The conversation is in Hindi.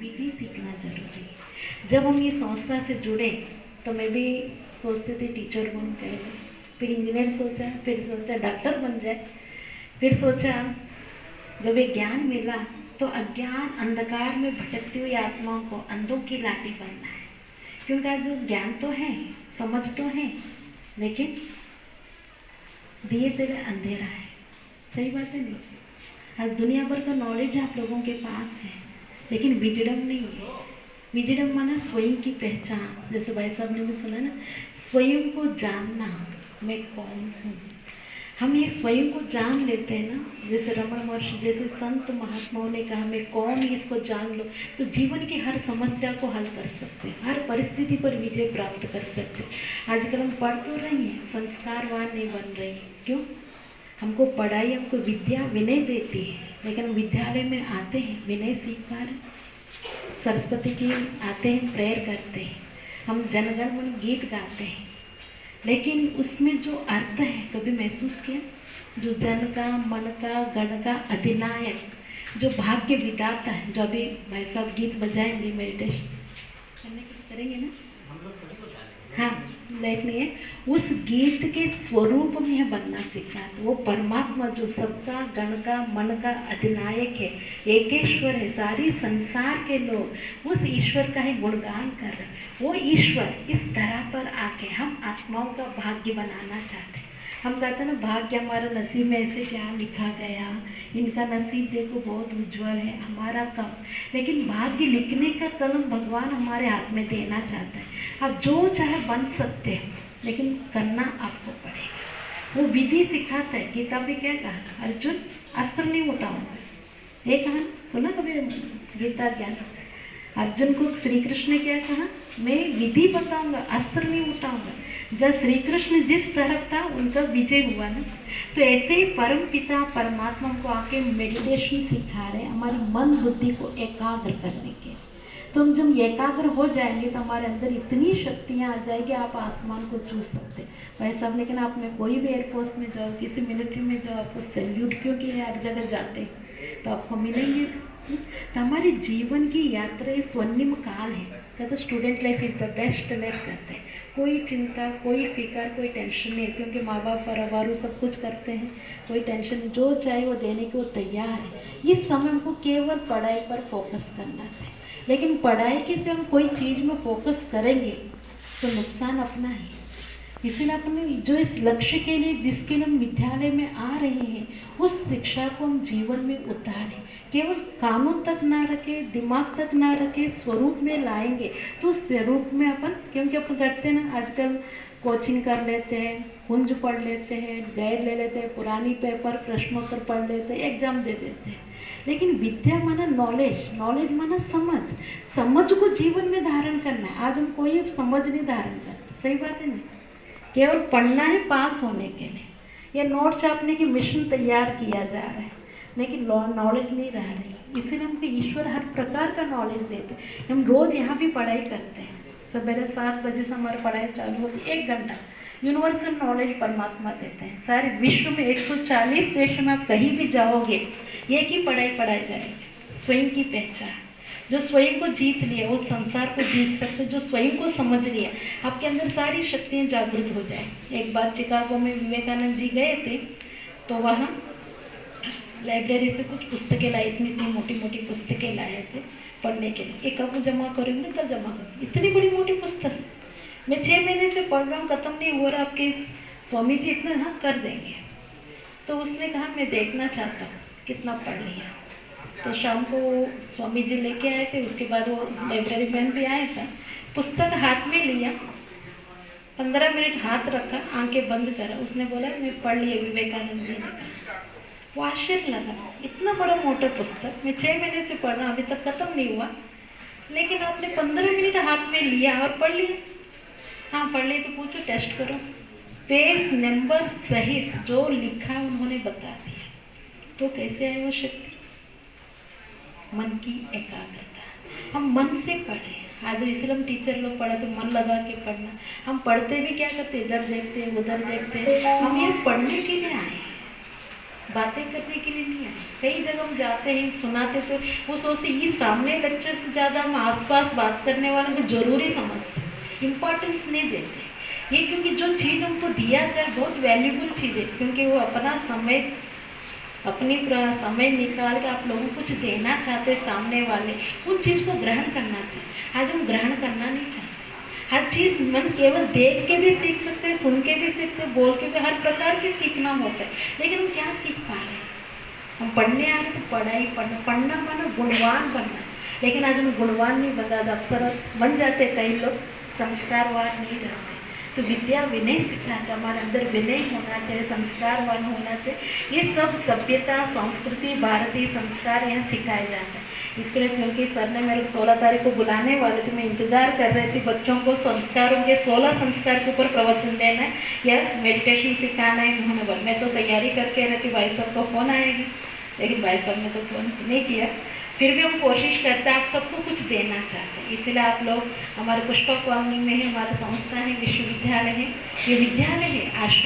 विधि सीखना जरूरी है। जब हम ये संस्था से जुड़े तो मैं भी सोचती थी टीचर बन गए, फिर इंजीनियर सोचा, फिर सोचा डॉक्टर बन जाए, फिर सोचा जब ये ज्ञान मिला तो अज्ञान अंधकार में भटकती हुई आत्माओं को अंधों की लाठी बनना है। क्योंकि आज ज्ञान तो है, समझ तो है, लेकिन धीरे धीरे अंधेरा है। सही बात है नहीं? आज दुनिया भर का नॉलेज आप लोगों के पास है, लेकिन विजडम नहीं है। विजडम माना स्वयं की पहचान। जैसे भाई साहब ने भी सुना ना, स्वयं को जानना, मैं कौन हूँ। हम ये स्वयं को जान लेते हैं ना, जैसे रमण महर्षि जैसे संत महात्माओं ने कहा मैं कौन, इसको जान लो तो जीवन की हर समस्या को हल कर सकते हैं, हर परिस्थिति पर विजय प्राप्त कर सकते हैं। आजकल हम पढ़ तो रहे हैं, संस्कारवान नहीं बन रहे हैं। क्यों? हमको पढ़ाई, हमको विद्या विनय देती है, लेकिन विद्यालय में आते हैं विनय सीख पा रहे, सरस्वती की आते हैं प्रेयर करते हैं, हम जनगण मन गीत गाते हैं, लेकिन उसमें जो अर्थ है कभी महसूस किया? जो जन का, मन का, गण का अधिनायक, जो भाग्य विधाता है, जो अभी भाई साहब गीत बजाएंगे मेडिटेशन करने के करेंगे ना, हम लोग सभी को जानेंगे। हाँ, लाइक नहीं है, उस गीत के स्वरूप में बनना सीखना है। तो वो परमात्मा जो सबका, गण का, मन का अधिनायक है, एकेश्वर है, सारी संसार के लोग उस ईश्वर का ही गुणगान कर रहे हैं। वो ईश्वर इस धरा पर आके हम आत्माओं का भाग्य बनाना चाहते हैं। हम कहते हैं ना, भाग्य हमारा नसीब में ऐसे क्या लिखा गया, इनका नसीब देखो बहुत उज्जवल है, हमारा कम। लेकिन भाग्य लिखने का कलम भगवान हमारे हाथ में देना चाहता है। आप जो चाहे बन सकते हैं, लेकिन करना आपको पड़ेगा। वो विधि सिखाता है। गीता में क्या कहा? अर्जुन अस्त्र नहीं उठाऊंगा। ये कहा सुना कभी गीता ज्ञान? अर्जुन को श्री कृष्ण ने क्या कहा? मैं विधि बताऊंगा, अस्त्र नहीं उठाऊंगा। जब श्री कृष्ण जिस तरफ था उनका विजय हुआ ना, तो ऐसे ही परम पिता परमात्मा को आके मेडिटेशन सिखा रहे हैं, हमारी मन बुद्धि को एकाग्र करने के। तो हम जब एकाग्र हो जाएंगे तो हमारे अंदर इतनी शक्तियाँ आ जाएगी, आप आसमान को छू सकते हैं। भाई साहब, लेकिन आप में कोई भी एयरफोर्स में जाओ, किसी मिलिट्री में जाओ, आपको सैल्यूट क्योंकि हर जगह जाते हैं तो आपको मिलेंगे। तो हमारे जीवन की यात्रा ये स्वर्णिम काल है। कहते student life is the best life कहते हैं। कोई चिंता, कोई फिक्र, कोई टेंशन नहीं, क्योंकि माँ बाप फरावारू सब कुछ करते हैं। कोई टेंशन, जो चाहे वो देने को तैयार है। इस समय हमको केवल पढ़ाई पर फोकस करना चाहिए। लेकिन पढ़ाई के से हम कोई चीज़ में फोकस करेंगे तो नुकसान अपना है। इसीलिए अपने जो इस लक्ष्य के लिए जिसके लिए हम विद्यालय में आ रहे हैं, उस शिक्षा को हम जीवन में उतारें। केवल कानून तक ना रखे, दिमाग तक ना रखे, स्वरूप में लाएंगे तो स्वरूप में अपन, क्योंकि अपन करते हैं ना आजकल, कोचिंग कर लेते हैं, कुंज पढ़ लेते हैं, गाइड ले लेते हैं, पुरानी पेपर प्रश्नोत्तर पढ़ लेते हैं, एग्जाम दे देते हैं। लेकिन विद्या माना नॉलेज, नॉलेज माना समझ, समझ को जीवन में धारण करना है। आज हम कोई समझ नहीं धारण करते। सही बात है ना? केवल पढ़ना है पास होने के लिए, या नोट छापने की मिशन तैयार किया जा रहा है, लेकिन नॉलेज नहीं रह रही। इसीलिए हमको ईश्वर हर प्रकार का नॉलेज देते हैं। हम रोज़ यहाँ भी पढ़ाई करते हैं, सवेरे 7 बजे से हमारी पढ़ाई चालू होती है, 1 घंटा यूनिवर्सल नॉलेज परमात्मा देते हैं। सारे विश्व में 140 देशों में आप कहीं भी जाओगे, एक ही पढ़ाई पढ़ाई जाएगी, स्वयं की पहचान। जो स्वयं को जीत लिया वो संसार को जीत सकते। जो स्वयं को समझ लिया, आपके अंदर सारी शक्तियाँ जागृत हो जाए। एक बार चिकागो में विवेकानंद जी गए थे, तो वहाँ लाइब्रेरी से कुछ पुस्तकें लाए, इतनी मोटी मोटी पुस्तकें लाए थे पढ़ने के लिए। एक कब जमा करूँगी, कल जमा करूँगी, इतनी बड़ी मोटी पुस्तक मैं 6 महीने से पढ़ रहा हूँ, ख़त्म नहीं हो रहा, आपके स्वामी जी इतना हाँ कर देंगे। तो उसने कहा मैं देखना चाहता हूँ कितना पढ़ लिया। तो शाम को स्वामी जी लेके आए थे, उसके बाद वो लाइब्रेरी मैन भी आया था, पुस्तक हाथ में लिया, 15 मिनट हाथ रखा, आंखें बंद करा, उसने बोला मैं पढ़ लिया विवेकानंद जी ने कहा। वो आश्चर्य लगा, इतना बड़ा मोटा पुस्तक मैं 6 महीने से पढ़ रहा हूँ, अभी तक ख़त्म नहीं हुआ, लेकिन आपने 15 मिनट हाथ में लिया और पढ़ लिया। हाँ पढ़ लिया, तो पूछो टेस्ट करो, पेज नंबर सहित जो लिखा उन्होंने बता दिया। तो कैसे है वो शक्ति? मन की एकाग्रता। हम मन से पढ़े। आज इसलिए हम टीचर लोग पढ़े तो मन लगा के पढ़ना। हम पढ़ते भी क्या करते, इधर देखते हैं उधर देखते हैं। हम ये पढ़ने के लिए आए हैं, बातें करने के लिए नहीं आए। कई जगह हम जाते हैं सुनाते तो वो सोचते ये सामने लेक्चर से ज़्यादा हम आसपास बात करने वालों को ज़रूरी समझते, इम्पोर्टेंस नहीं देते। ये क्योंकि जो चीज़ हमको दिया जाए बहुत वैल्यूबल चीज़ है, क्योंकि वो अपना समय समय निकाल के आप लोगों को कुछ देना चाहते सामने वाले, उन चीज़ को ग्रहण करना चाहिए। आज हम ग्रहण करना नहीं चाहते। हर चीज़ मन केवल देख के भी सीख सकते हैं, सुन के भी सीखते हैं, बोल के भी, हर प्रकार की सीखना होता है। लेकिन हम क्या सीख पा रहे हैं? हम पढ़ने आ रहे तो पढ़ाई पढ़ना माना गुणवान बनना, लेकिन आज हम गुणवान नहीं बता, अफसर बन जाते कई लोग, संस्कारवान नहीं रहते। तो विद्या विनय सिखाता, हमारे अंदर विनय होना चाहिए, संस्कारवान होना चाहिए। ये सब सभ्यता संस्कृति भारतीय संस्कार यहाँ सिखाए जाते हैं। इसके लिए क्योंकि सर ने मेरे को 16 तारीख को बुलाने वाले थे, मैं इंतज़ार कर रही थी। बच्चों को संस्कारों के 16 संस्कार के ऊपर प्रवचन देना है या मेडिटेशन सिखाना है उन्होंने बोला। मैं तो तैयारी करके रहती, भाई साहब का फ़ोन आएगी, लेकिन भाई साहब ने तो फ़ोन नहीं किया। फिर भी हम कोशिश करते हैं, आप सबको कुछ देना चाहते हैं। इसलिए आप लोग हमारे पुष्पा कॉलोनी में है, हमारी संस्था है, विश्वविद्यालय है, ये विद्यालय है, आश्रम